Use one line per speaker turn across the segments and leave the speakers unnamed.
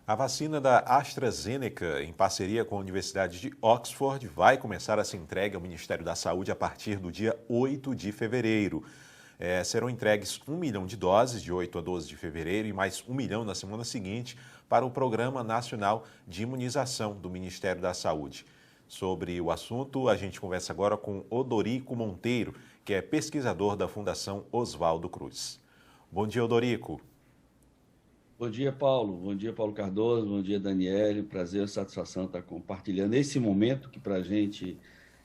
A vacina da AstraZeneca, em parceria com a Universidade de Oxford, vai começar a ser entregue ao Ministério da Saúde a partir do dia 8 de fevereiro. Serão entregues 1 milhão de doses de 8 a 12 de fevereiro e mais 1 milhão na semana seguinte para o Programa Nacional de Imunização do Ministério da Saúde. Sobre o assunto, a gente conversa agora com Odorico Monteiro, que é pesquisador da Fundação Oswaldo Cruz. Bom dia, Odorico.
Bom dia, Paulo. Bom dia, Paulo Cardoso. Bom dia, Daniele. Prazer e satisfação estar compartilhando esse momento que para a gente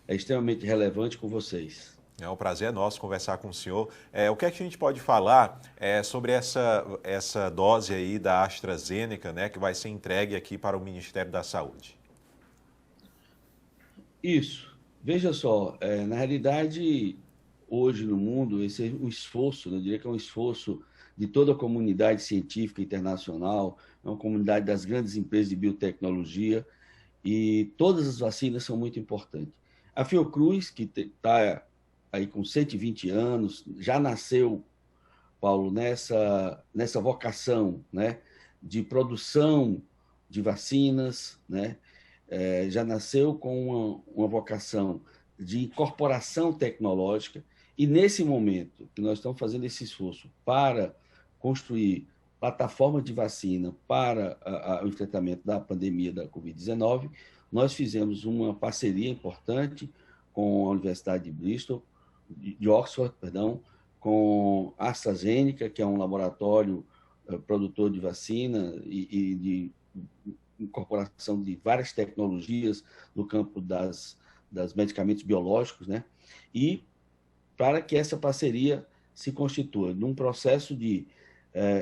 é extremamente relevante com vocês.
É um prazer nosso conversar com o senhor. O que é que a gente pode falar sobre essa dose aí da AstraZeneca, né, que vai ser entregue aqui para o Ministério da Saúde?
Isso. Veja só, na realidade, hoje no mundo, esse é um esforço, né? Eu diria que é um esforço de toda a comunidade científica internacional, é uma comunidade das grandes empresas de biotecnologia, e todas as vacinas são muito importantes. A Fiocruz, que está aí com 120 anos, já nasceu, Paulo, nessa vocação, né, de produção de vacinas, né, já nasceu com uma vocação de incorporação tecnológica, e nesse momento que nós estamos fazendo esse esforço para construir plataformas de vacina para o enfrentamento da pandemia da Covid-19, nós fizemos uma parceria importante com a Universidade de Bristol, de Oxford, perdão, com a AstraZeneca, que é um laboratório produtor de vacina e de incorporação de várias tecnologias no campo das medicamentos biológicos, né? E para que essa parceria se constitua num processo de,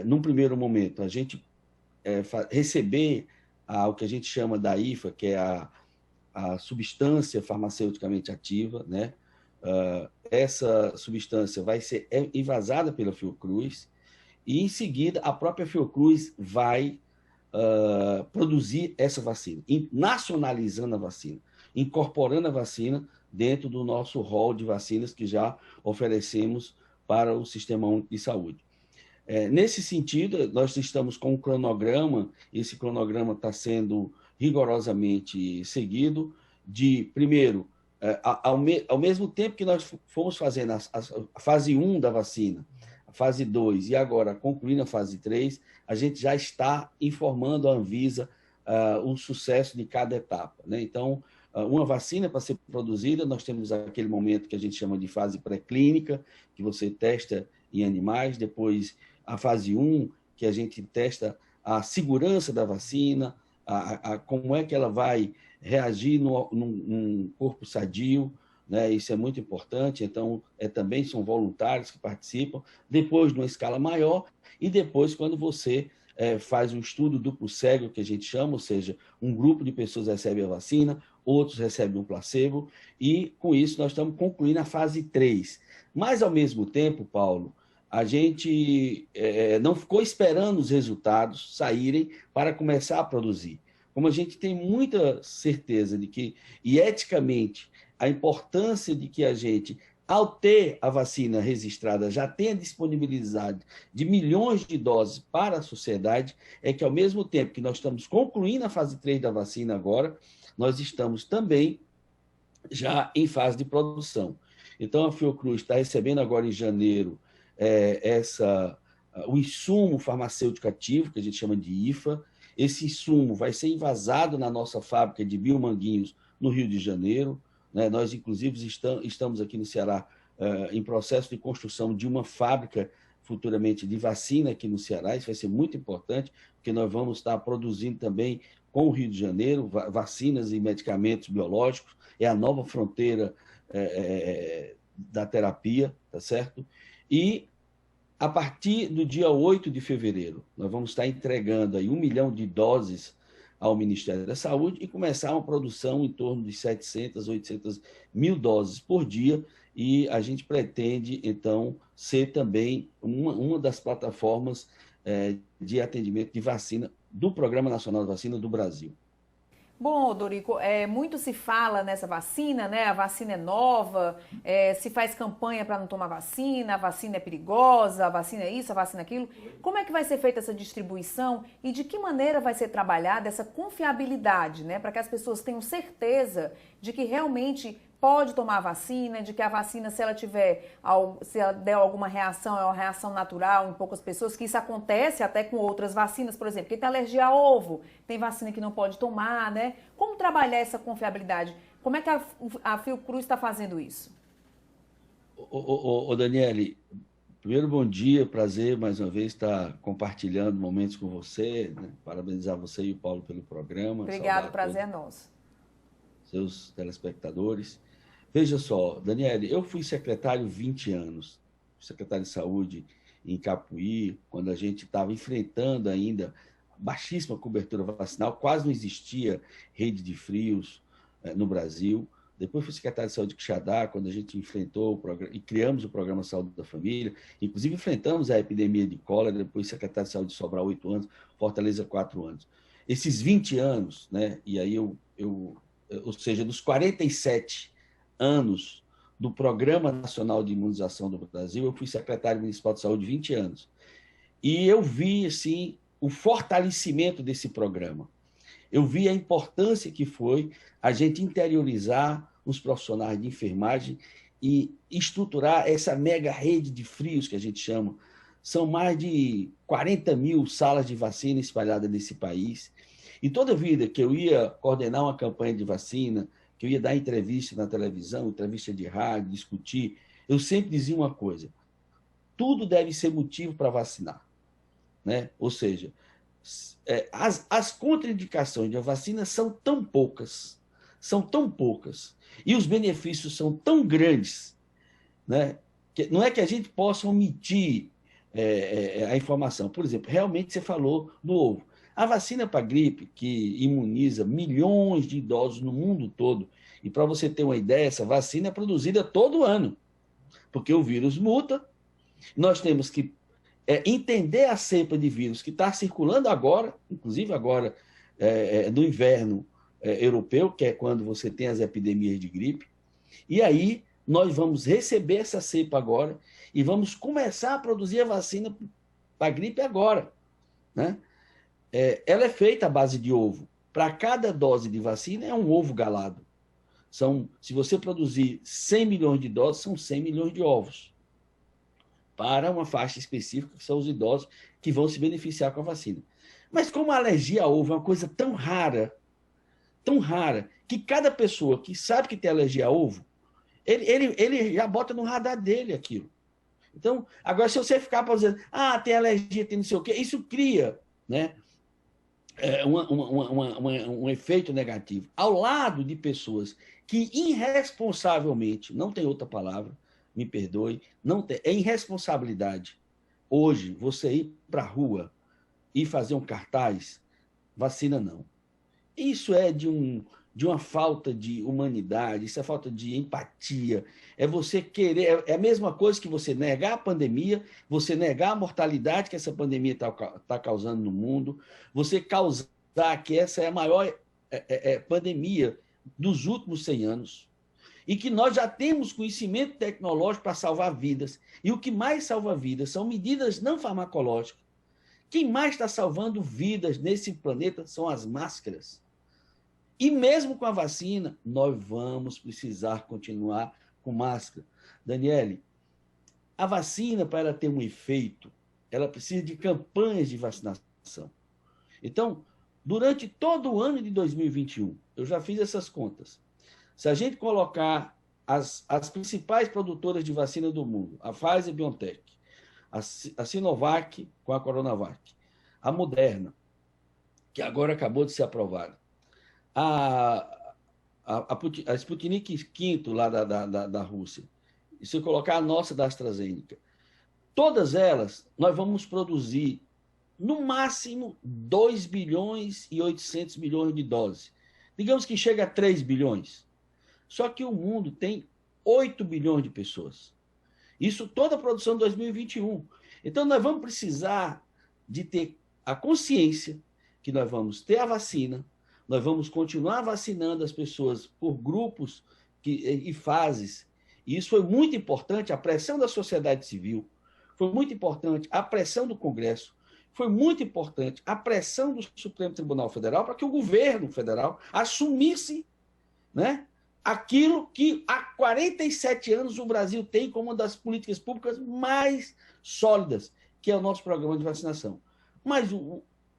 num primeiro momento, a gente receber o que a gente chama da IFA, que é a substância farmaceuticamente ativa, né? Essa substância vai ser envasada pela Fiocruz e, em seguida, a própria Fiocruz vai produzir essa vacina, nacionalizando a vacina, incorporando a vacina dentro do nosso rol de vacinas que já oferecemos para o Sistema Único de Saúde. Nesse sentido, nós estamos com um cronograma, esse cronograma está sendo rigorosamente seguido, de, primeiro, ao mesmo tempo que nós fomos fazendo a fase 1 da vacina, a fase 2 e agora concluindo a fase 3, a gente já está informando a Anvisa o sucesso de cada etapa, né? Então, uma vacina para ser produzida, nós temos aquele momento que a gente chama de fase pré-clínica, que você testa em animais, depois a fase 1, que a gente testa a segurança da vacina, como é que ela vai reagir num corpo sadio, né? Isso é muito importante. Então, também são voluntários que participam, depois numa escala maior, e depois quando você faz um estudo duplo cego, que a gente chama, ou seja, um grupo de pessoas recebe a vacina, outros recebem um placebo, e com isso nós estamos concluindo a fase 3. Mas, ao mesmo tempo, Paulo, a gente não ficou esperando os resultados saírem para começar a produzir. Como a gente tem muita certeza de que, e eticamente, a importância de que a gente, ao ter a vacina registrada, já tenha disponibilidade de milhões de doses para a sociedade, é que, ao mesmo tempo que nós estamos concluindo a fase 3 da vacina agora, nós estamos também já em fase de produção. Então, a Fiocruz está recebendo agora em janeiro o insumo farmacêutico ativo, que a gente chama de IFA. Esse insumo vai ser envasado na nossa fábrica de Biomanguinhos, no Rio de Janeiro, né? Nós, inclusive, estamos aqui no Ceará em processo de construção de uma fábrica futuramente de vacina aqui no Ceará. Isso vai ser muito importante, porque nós vamos estar produzindo também com o Rio de Janeiro vacinas e medicamentos biológicos. É a nova fronteira da terapia, tá certo? E a partir do dia 8 de fevereiro, nós vamos estar entregando aí 1 milhão de doses ao Ministério da Saúde e começar uma produção em torno de 700, 800 mil doses por dia, e a gente pretende, então, ser também uma das plataformas de atendimento de vacina do Programa Nacional de Vacina do Brasil.
Bom, Dorico, muito se fala nessa vacina, né? A vacina é nova, se faz campanha para não tomar vacina, a vacina é perigosa, a vacina é isso, a vacina é aquilo. Como é que vai ser feita essa distribuição e de que maneira vai ser trabalhada essa confiabilidade, né? Para que as pessoas tenham certeza de que realmente pode tomar a vacina, de que a vacina, se ela der alguma reação, é uma reação natural em poucas pessoas, que isso acontece até com outras vacinas, por exemplo, quem tem alergia a ovo, tem vacina que não pode tomar, né? Como trabalhar essa confiabilidade? Como é que a Fiocruz está fazendo isso?
Daniele, primeiro bom dia, prazer mais uma vez estar compartilhando momentos com você, né? Parabenizar você e o Paulo pelo programa.
Obrigado, prazer é nosso.
Seus telespectadores. Veja só, Daniele, eu fui secretário 20 anos, secretário de saúde em Capuí, quando a gente estava enfrentando ainda baixíssima cobertura vacinal, quase não existia rede de frios no Brasil. Depois fui secretário de saúde de Quixadá, quando a gente enfrentou o programa, e criamos o programa Saúde da Família, inclusive enfrentamos a epidemia de cólera, depois secretário de saúde de Sobral 8 anos, Fortaleza 4 anos. Esses 20 anos, né, e aí ou seja, dos 47 anos do Programa Nacional de Imunização do Brasil, eu fui secretário municipal de saúde 20 anos. E eu vi, assim, o fortalecimento desse programa. Eu vi a importância que foi a gente interiorizar os profissionais de enfermagem e estruturar essa mega rede de frios que a gente chama. São mais de 40 mil salas de vacina espalhadas nesse país. E toda vida que eu ia coordenar uma campanha de vacina, que eu ia dar entrevista na televisão, entrevista de rádio, discutir, eu sempre dizia uma coisa: tudo deve ser motivo para vacinar, né? Ou seja, as contraindicações da vacina são tão poucas, e os benefícios são tão grandes, né? Que não é que a gente possa omitir a informação. Por exemplo, realmente você falou no ovo. A vacina para gripe, que imuniza milhões de idosos no mundo todo, e para você ter uma ideia, essa vacina é produzida todo ano, porque o vírus muta, nós temos que entender a cepa de vírus que está circulando agora, inclusive agora no inverno europeu, que é quando você tem as epidemias de gripe, e aí nós vamos receber essa cepa agora e vamos começar a produzir a vacina para a gripe agora, né? Ela é feita à base de ovo. Para cada dose de vacina é um ovo galado. Se você produzir 100 milhões de doses, são 100 milhões de ovos. Para uma faixa específica, que são os idosos que vão se beneficiar com a vacina. Mas como a alergia a ovo é uma coisa tão rara, que cada pessoa que sabe que tem alergia a ovo, ele já bota no radar dele aquilo. Então, agora, se você ficar dizendo, tem alergia, tem não sei o quê, isso cria, né, um efeito negativo. Ao lado de pessoas que irresponsavelmente, não tem outra palavra, me perdoe, é irresponsabilidade. Hoje, você ir para a rua e fazer um cartaz, vacina não. Isso é de uma falta de humanidade, isso é falta de empatia, é você querer, é a mesma coisa que você negar a pandemia, você negar a mortalidade que essa pandemia está causando no mundo, você causar que essa é a maior pandemia dos últimos 100 anos, e que nós já temos conhecimento tecnológico para salvar vidas, e o que mais salva vidas são medidas não farmacológicas. Quem mais está salvando vidas nesse planeta são as máscaras. E mesmo com a vacina, nós vamos precisar continuar com máscara. Daniele, a vacina, para ela ter um efeito, ela precisa de campanhas de vacinação. Então, durante todo o ano de 2021, eu já fiz essas contas. Se a gente colocar as principais produtoras de vacina do mundo, a Pfizer e BioNTech, a Sinovac com a Coronavac, a Moderna, que agora acabou de ser aprovada, a Sputnik V lá da Rússia, e se colocar a nossa da AstraZeneca, todas elas nós vamos produzir no máximo 2 bilhões e 800 milhões de doses. Digamos que chega a 3 bilhões. Só que o mundo tem 8 bilhões de pessoas. Isso toda a produção de 2021. Então nós vamos precisar de ter a consciência que nós vamos ter a vacina, nós vamos continuar vacinando as pessoas por grupos e fases. E isso foi muito importante, a pressão da sociedade civil, foi muito importante a pressão do Congresso, foi muito importante a pressão do Supremo Tribunal Federal para que o governo federal assumisse, né, aquilo que há 47 anos o Brasil tem como uma das políticas públicas mais sólidas, que é o nosso programa de vacinação. Mas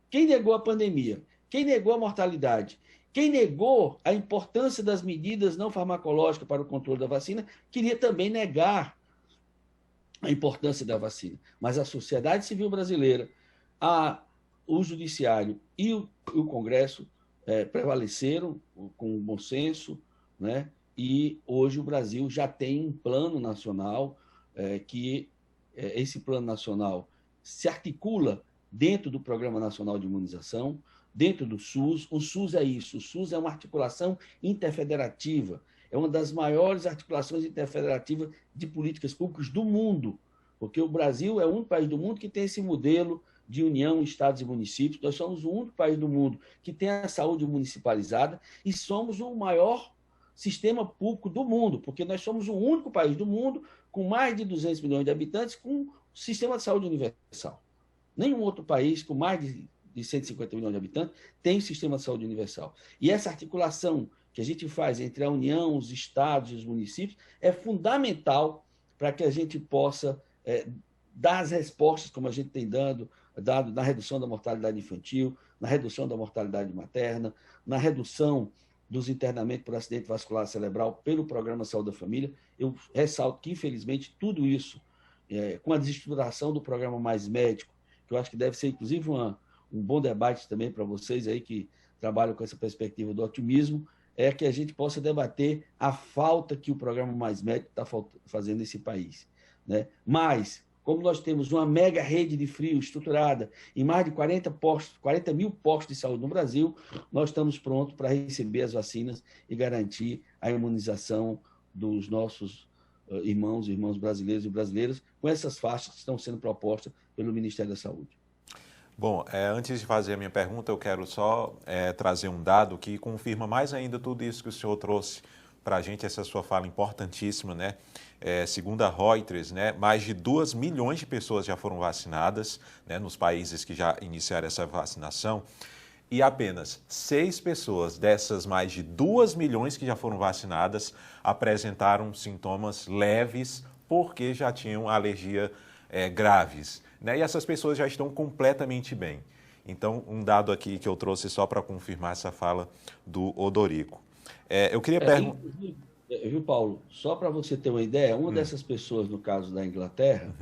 quem negou a pandemia, quem negou a mortalidade, quem negou a importância das medidas não farmacológicas para o controle da vacina, queria também negar a importância da vacina. Mas a sociedade civil brasileira, o judiciário e o Congresso prevaleceram com bom senso, né? E hoje o Brasil já tem um plano nacional esse plano nacional se articula dentro do Programa Nacional de Imunização, dentro do SUS. O SUS é isso, o SUS é uma articulação interfederativa, é uma das maiores articulações interfederativas de políticas públicas do mundo, porque o Brasil é o único país do mundo que tem esse modelo de união, estados e municípios. Nós somos o único país do mundo que tem a saúde municipalizada e somos o maior sistema público do mundo, porque nós somos o único país do mundo com mais de 200 milhões de habitantes com um sistema de saúde universal. Nenhum outro país com mais de 150 milhões de habitantes tem um sistema de saúde universal. E essa articulação que a gente faz entre a União, os estados e os municípios é fundamental para que a gente possa dar as respostas, como a gente tem dado na redução da mortalidade infantil, na redução da mortalidade materna, na redução dos internamentos por acidente vascular cerebral pelo Programa Saúde da Família. Eu ressalto que, infelizmente, tudo isso, com a desestruturação do Programa Mais Médico, que eu acho que deve ser, inclusive, um bom debate também para vocês aí que trabalham com essa perspectiva do otimismo, é que a gente possa debater a falta que o Programa Mais Médico está fazendo nesse país, né? Mas, como nós temos uma mega rede de frio estruturada em mais de 40 mil postos de saúde no Brasil, nós estamos prontos para receber as vacinas e garantir a imunização dos nossos irmãos brasileiros e brasileiras com essas faixas que estão sendo propostas pelo Ministério da Saúde.
Bom, antes de fazer a minha pergunta, eu quero só trazer um dado que confirma mais ainda tudo isso que o senhor trouxe para a gente, essa sua fala importantíssima, né? Segundo a Reuters, né, mais de 2 milhões de pessoas já foram vacinadas, né, nos países que já iniciaram essa vacinação, e apenas 6 pessoas dessas mais de 2 milhões que já foram vacinadas apresentaram sintomas leves porque já tinham alergia graves, né? E essas pessoas já estão completamente bem. Então, um dado aqui que eu trouxe só para confirmar essa fala do Odorico. Eu queria perguntar...
Viu, Paulo? Só para você ter uma ideia, uma dessas pessoas, no caso da Inglaterra,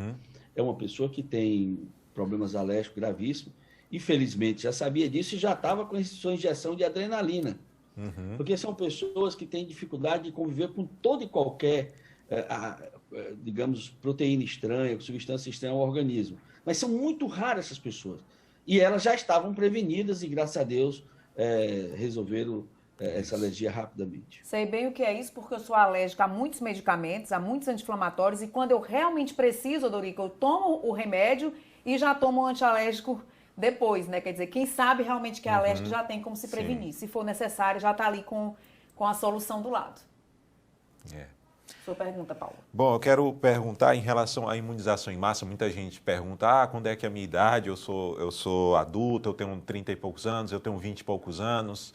é uma pessoa que tem problemas alérgicos gravíssimos, infelizmente já sabia disso e já estava com sua injeção de adrenalina. Porque são pessoas que têm dificuldade de conviver com toda e qualquer, digamos, proteína estranha, substância estranha ao organismo. Mas são muito raras essas pessoas. E elas já estavam prevenidas e, graças a Deus, resolveram essa alergia rapidamente.
Sei bem o que é isso, porque eu sou alérgica a muitos medicamentos, a muitos anti-inflamatórios, e quando eu realmente preciso, Odorico, eu tomo o remédio e já tomo o antialérgico depois, né? Quer dizer, quem sabe realmente que é alérgico já tem como se prevenir. Sim. Se for necessário, já está ali com a solução do lado. Sua pergunta, Paulo.
Bom, eu quero perguntar em relação à imunização em massa. Muita gente pergunta, quando é que é a minha idade? Eu sou adulto, eu tenho 30 e poucos anos, eu tenho 20 e poucos anos.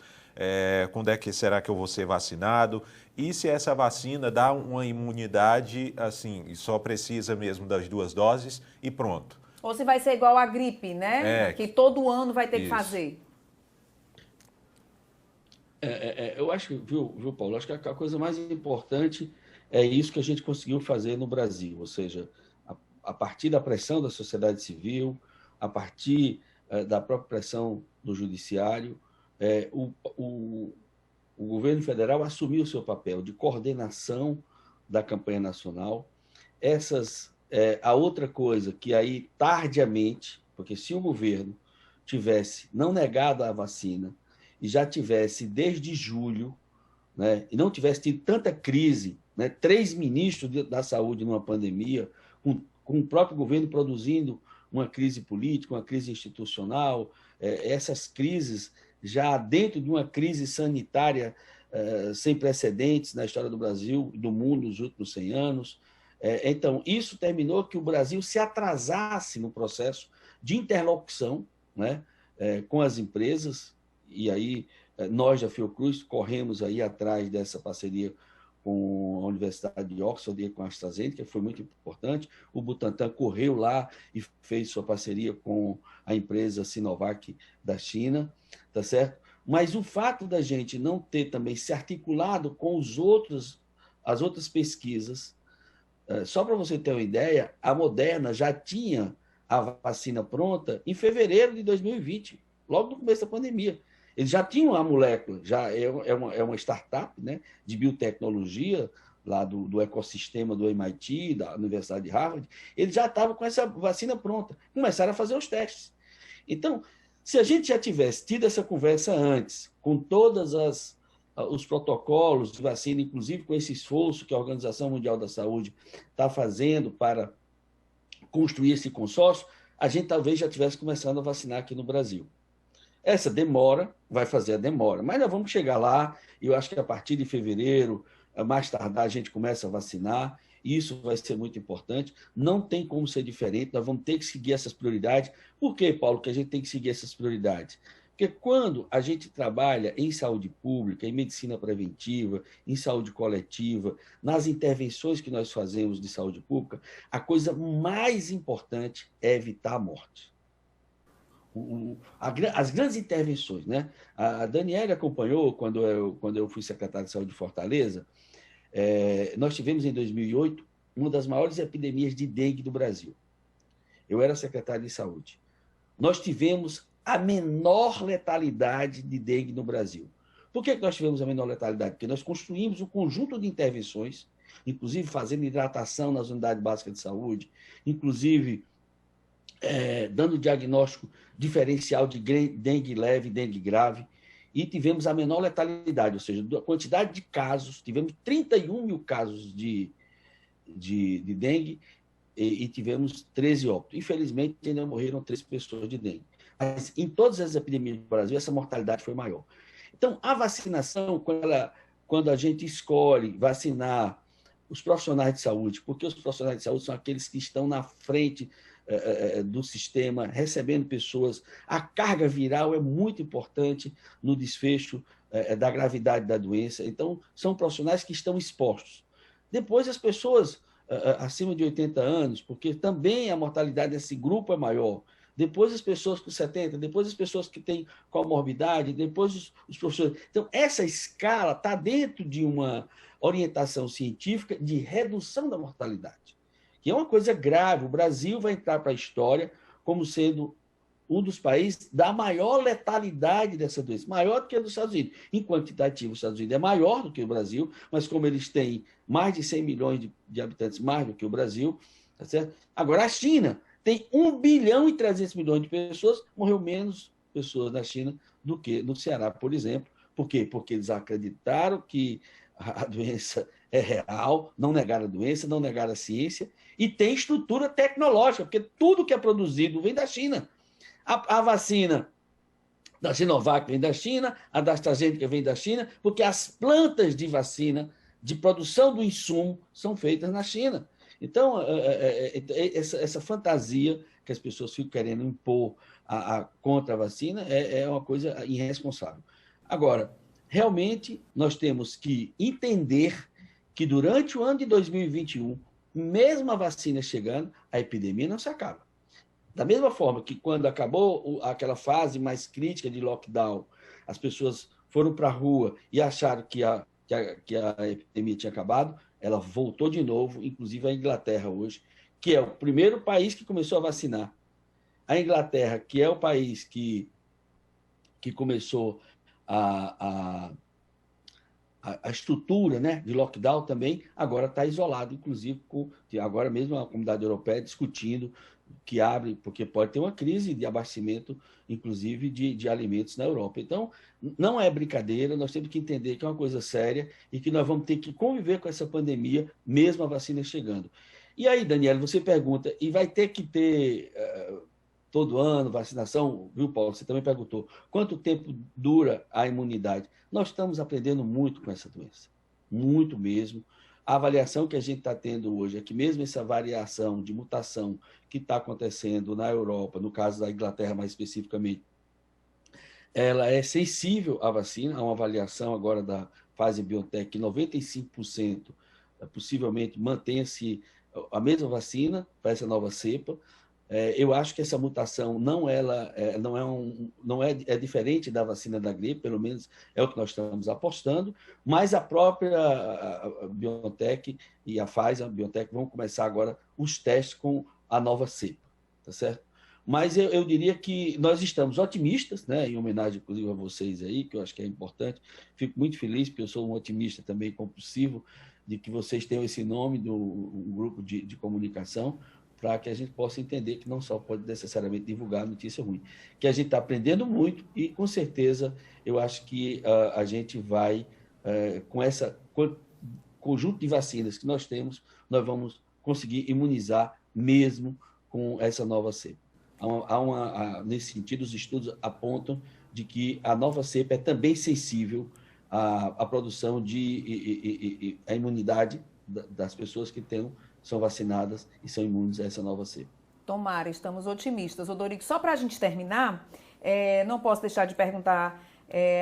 Quando é que será que eu vou ser vacinado? E se essa vacina dá uma imunidade, assim, e só precisa mesmo das 2 doses e pronto?
Ou se vai ser igual a gripe, né? Que todo ano vai ter que fazer.
Eu acho que, viu, Paulo? Acho que a coisa mais importante é isso que a gente conseguiu fazer no Brasil, ou seja, a partir da pressão da sociedade civil, a partir da própria pressão do judiciário, o governo federal assumiu o seu papel de coordenação da campanha nacional. A outra coisa que aí, tardiamente, porque se o governo tivesse não negado a vacina e já tivesse desde julho, né, e não tivesse tido tanta crise, né, 3 ministros da saúde numa pandemia, com o próprio governo produzindo uma crise política, uma crise institucional, essas crises já dentro de uma crise sanitária sem precedentes na história do Brasil e do mundo nos últimos 100 anos. Então, isso terminou que o Brasil se atrasasse no processo de interlocução, né, com as empresas, e aí nós da Fiocruz corremos aí atrás dessa parceria com a Universidade de Oxford e com a AstraZeneca, que foi muito importante. O Butantan correu lá e fez sua parceria com a empresa Sinovac da China, tá certo? Mas o fato da gente não ter também se articulado com as outras pesquisas, só para você ter uma ideia, a Moderna já tinha a vacina pronta em fevereiro de 2020, logo no começo da pandemia. Eles já tinham a molécula, já é uma startup, né, de biotecnologia, lá do ecossistema do MIT, da Universidade de Harvard. Eles já estavam com essa vacina pronta, começaram a fazer os testes. Então, se a gente já tivesse tido essa conversa antes, com todos os protocolos de vacina, inclusive com esse esforço que a Organização Mundial da Saúde está fazendo para construir esse consórcio, a gente talvez já estivesse começando a vacinar aqui no Brasil. Essa demora vai fazer a demora, mas nós vamos chegar lá, e eu acho que a partir de fevereiro, mais tardar, a gente começa a vacinar, e isso vai ser muito importante. Não tem como ser diferente, nós vamos ter que seguir essas prioridades. Por que, Paulo, que a gente tem que seguir essas prioridades? Porque quando a gente trabalha em saúde pública, em medicina preventiva, em saúde coletiva, nas intervenções que nós fazemos de saúde pública, a coisa mais importante é evitar a morte. As grandes intervenções, né? A Daniela acompanhou quando eu fui secretário de Saúde de Fortaleza. Nós tivemos em 2008 uma das maiores epidemias de dengue do Brasil. Eu era secretário de Saúde. Nós tivemos a menor letalidade de dengue no Brasil. Por que nós tivemos a menor letalidade? Porque nós construímos um conjunto de intervenções, inclusive fazendo hidratação nas unidades básicas de saúde, inclusive dando diagnóstico diferencial de dengue leve e dengue grave, e tivemos a menor letalidade, ou seja, a quantidade de casos, tivemos 31 mil casos de dengue e tivemos 13 óbitos. Infelizmente, ainda morreram 3 pessoas de dengue. Mas em todas as epidemias do Brasil, essa mortalidade foi maior. Então, a vacinação, quando a gente escolhe vacinar os profissionais de saúde, porque os profissionais de saúde são aqueles que estão na frente do sistema, recebendo pessoas. A carga viral é muito importante no desfecho da gravidade da doença. Então, são profissionais que estão expostos. Depois, as pessoas acima de 80 anos, porque também a mortalidade desse grupo é maior. Depois, as pessoas com 70, depois as pessoas que têm comorbidade, depois os professores. Então, essa escala está dentro de uma orientação científica de redução da mortalidade, que é uma coisa grave. O Brasil vai entrar para a história como sendo um dos países da maior letalidade dessa doença, maior do que a dos Estados Unidos. Em quantitativo, os Estados Unidos é maior do que o Brasil, mas como eles têm mais de 100 milhões de habitantes, mais do que o Brasil, tá certo? Agora, a China tem 1 bilhão e 300 milhões de pessoas, morreu menos pessoas na China do que no Ceará, por exemplo. Por quê? Porque eles acreditaram que a doença é real, não negaram a doença, não negaram a ciência, e tem estrutura tecnológica, porque tudo que é produzido vem da China. A vacina da Sinovac vem da China, a da AstraZeneca vem da China, porque as plantas de vacina, de produção do insumo, são feitas na China. Então, essa fantasia que as pessoas ficam querendo impor contra a vacina é uma coisa irresponsável. Agora, realmente, nós temos que entender que durante o ano de 2021, mesmo a vacina chegando, a epidemia não se acaba. Da mesma forma que quando acabou aquela fase mais crítica de lockdown, as pessoas foram para a rua e acharam que a epidemia tinha acabado, ela voltou de novo, inclusive a Inglaterra hoje, que é o primeiro país que começou a vacinar. A Inglaterra, que é o país que começou a estrutura, né, de lockdown também, agora está isolado, inclusive, agora mesmo a comunidade europeia discutindo que abre, porque pode ter uma crise de abastecimento, inclusive, de alimentos na Europa. Então, não é brincadeira, nós temos que entender que é uma coisa séria e que nós vamos ter que conviver com essa pandemia, mesmo a vacina chegando. E aí, Daniela, você pergunta, e vai ter que ter todo ano, vacinação, viu, Paulo? Você também perguntou, quanto tempo dura a imunidade? Nós estamos aprendendo muito com essa doença, muito mesmo. A avaliação que a gente está tendo hoje é que mesmo essa variação de mutação que está acontecendo na Europa, no caso da Inglaterra mais especificamente, ela é sensível à vacina, há uma avaliação agora da Pfizer-BioNTech que 95% possivelmente mantenha-se a mesma vacina para essa nova cepa. Eu acho que essa mutação é diferente da vacina da gripe, pelo menos é o que nós estamos apostando, mas a própria BioNTech e a Pfizer-BioNTech vão começar agora os testes com a nova cepa, tá certo? Mas eu diria que nós estamos otimistas, né, em homenagem, inclusive, a vocês aí, que eu acho que é importante. Fico muito feliz, porque eu sou um otimista também compulsivo, de que vocês tenham esse nome um grupo de comunicação, para que a gente possa entender que não só pode necessariamente divulgar notícia ruim, que a gente está aprendendo muito e, com certeza, eu acho que a gente vai, com esse conjunto de vacinas que nós temos, nós vamos conseguir imunizar mesmo com essa nova cepa. Nesse sentido, os estudos apontam de que a nova cepa é também sensível à produção a imunidade das pessoas que são vacinadas e são imunes a essa nova cepa.
Tomara, estamos otimistas. Odorico, só para a gente terminar, não posso deixar de perguntar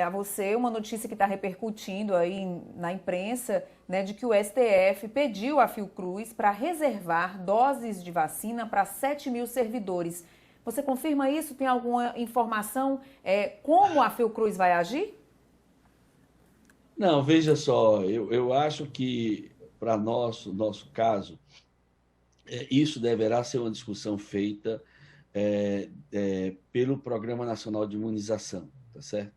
a você uma notícia que está repercutindo aí na imprensa, né, de que o STF pediu à Fiocruz para reservar doses de vacina para 7.000 servidores. Você confirma isso? Tem alguma informação? Como a Fiocruz vai agir?
Não, veja só, eu acho que, para nosso caso, isso deverá ser uma discussão feita pelo Programa Nacional de Imunização, tá certo?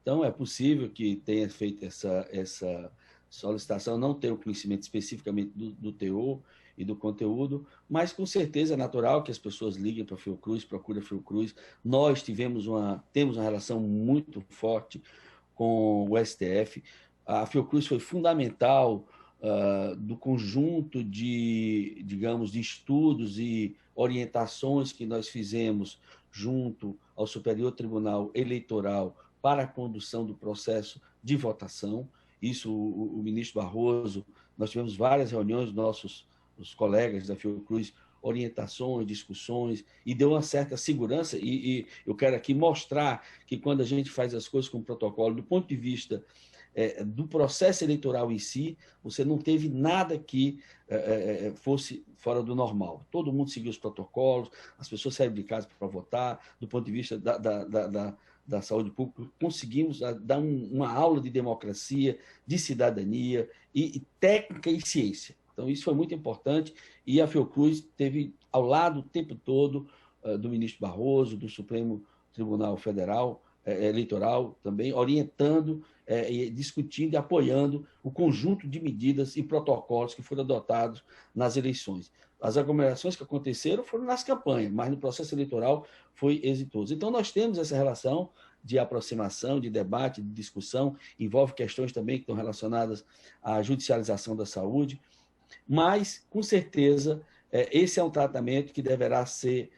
Então, é possível que tenha feito essa solicitação, não tenho conhecimento especificamente do teor e do conteúdo, mas com certeza é natural que as pessoas liguem para a Fiocruz, procurem a Fiocruz. Nós temos uma relação muito forte com o STF. A Fiocruz foi fundamental do conjunto de estudos e orientações que nós fizemos junto ao Superior Tribunal Eleitoral para a condução do processo de votação. Isso, o ministro Barroso, nós tivemos várias reuniões, os colegas da Fiocruz, orientações, discussões, e deu uma certa segurança, e eu quero aqui mostrar que quando a gente faz as coisas com protocolo, do ponto de vista do processo eleitoral em si, você não teve nada que fosse fora do normal. Todo mundo seguiu os protocolos, as pessoas saíram de casa para votar, do ponto de vista da saúde pública, conseguimos dar uma aula de democracia, de cidadania, e técnica e ciência. Então, isso foi muito importante, e a Fiocruz esteve ao lado o tempo todo do ministro Barroso, do Supremo Tribunal Federal, Eleitoral também, orientando, discutindo e apoiando o conjunto de medidas e protocolos que foram adotados nas eleições. As aglomerações que aconteceram foram nas campanhas, mas no processo eleitoral foi exitoso. Então, nós temos essa relação de aproximação, de debate, de discussão, envolve questões também que estão relacionadas à judicialização da saúde, mas, com certeza, esse é um tratamento que deverá ser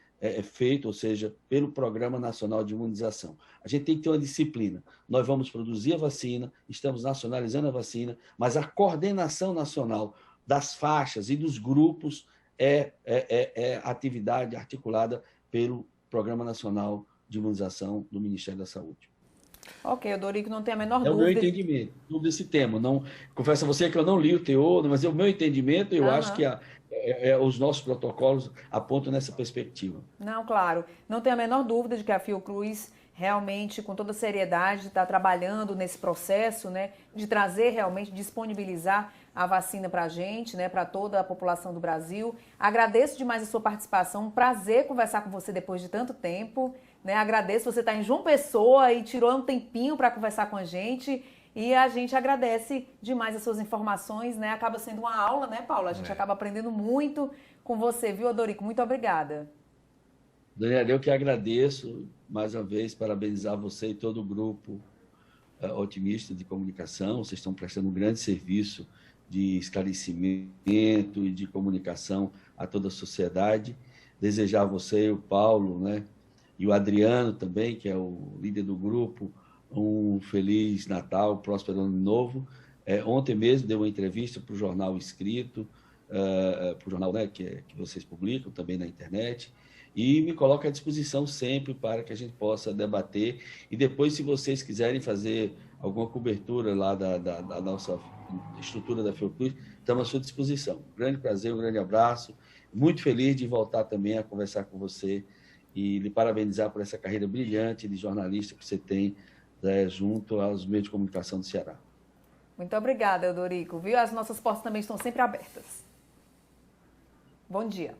feito, ou seja, pelo Programa Nacional de Imunização. A gente tem que ter uma disciplina. Nós vamos produzir a vacina, estamos nacionalizando a vacina, mas a coordenação nacional das faixas e dos grupos é atividade articulada pelo Programa Nacional de Imunização do Ministério da Saúde.
Ok, Odorico, não tem a menor dúvida.
É o meu entendimento desse tema. Não, confesso a você que eu não li o teor, mas é o meu entendimento, eu acho que os nossos protocolos apontam nessa perspectiva.
Não, claro. Não tem a menor dúvida de que a Fiocruz realmente, com toda seriedade, está trabalhando nesse processo, né, de trazer realmente, disponibilizar a vacina para a gente, né, para toda a população do Brasil. Agradeço demais a sua participação, um prazer conversar com você depois de tanto tempo, né? Agradeço você estar em João Pessoa e tirou um tempinho para conversar com a gente, e a gente agradece demais as suas informações, né? Acaba sendo uma aula, né, Paula? A gente acaba aprendendo muito com você, viu, Odorico? Muito obrigada.
Daniela, eu que agradeço, mais uma vez, parabenizar você e todo o grupo otimista de comunicação. Vocês estão prestando um grande serviço de esclarecimento e de comunicação a toda a sociedade. Desejar a você e o Paulo, né, e o Adriano também, que é o líder do grupo, um Feliz Natal, próspero Ano Novo. Ontem mesmo dei uma entrevista para o jornal escrito, para o jornal, né, que vocês publicam também na internet, e me coloco à disposição sempre para que a gente possa debater. E depois, se vocês quiserem fazer alguma cobertura lá da nossa estrutura da Fiocruz, estamos à sua disposição. Um grande prazer, um grande abraço. Muito feliz de voltar também a conversar com você e lhe parabenizar por essa carreira brilhante de jornalista que você tem junto aos meios de comunicação do Ceará.
Muito obrigada, Eudorico. Viu? As nossas portas também estão sempre abertas. Bom dia.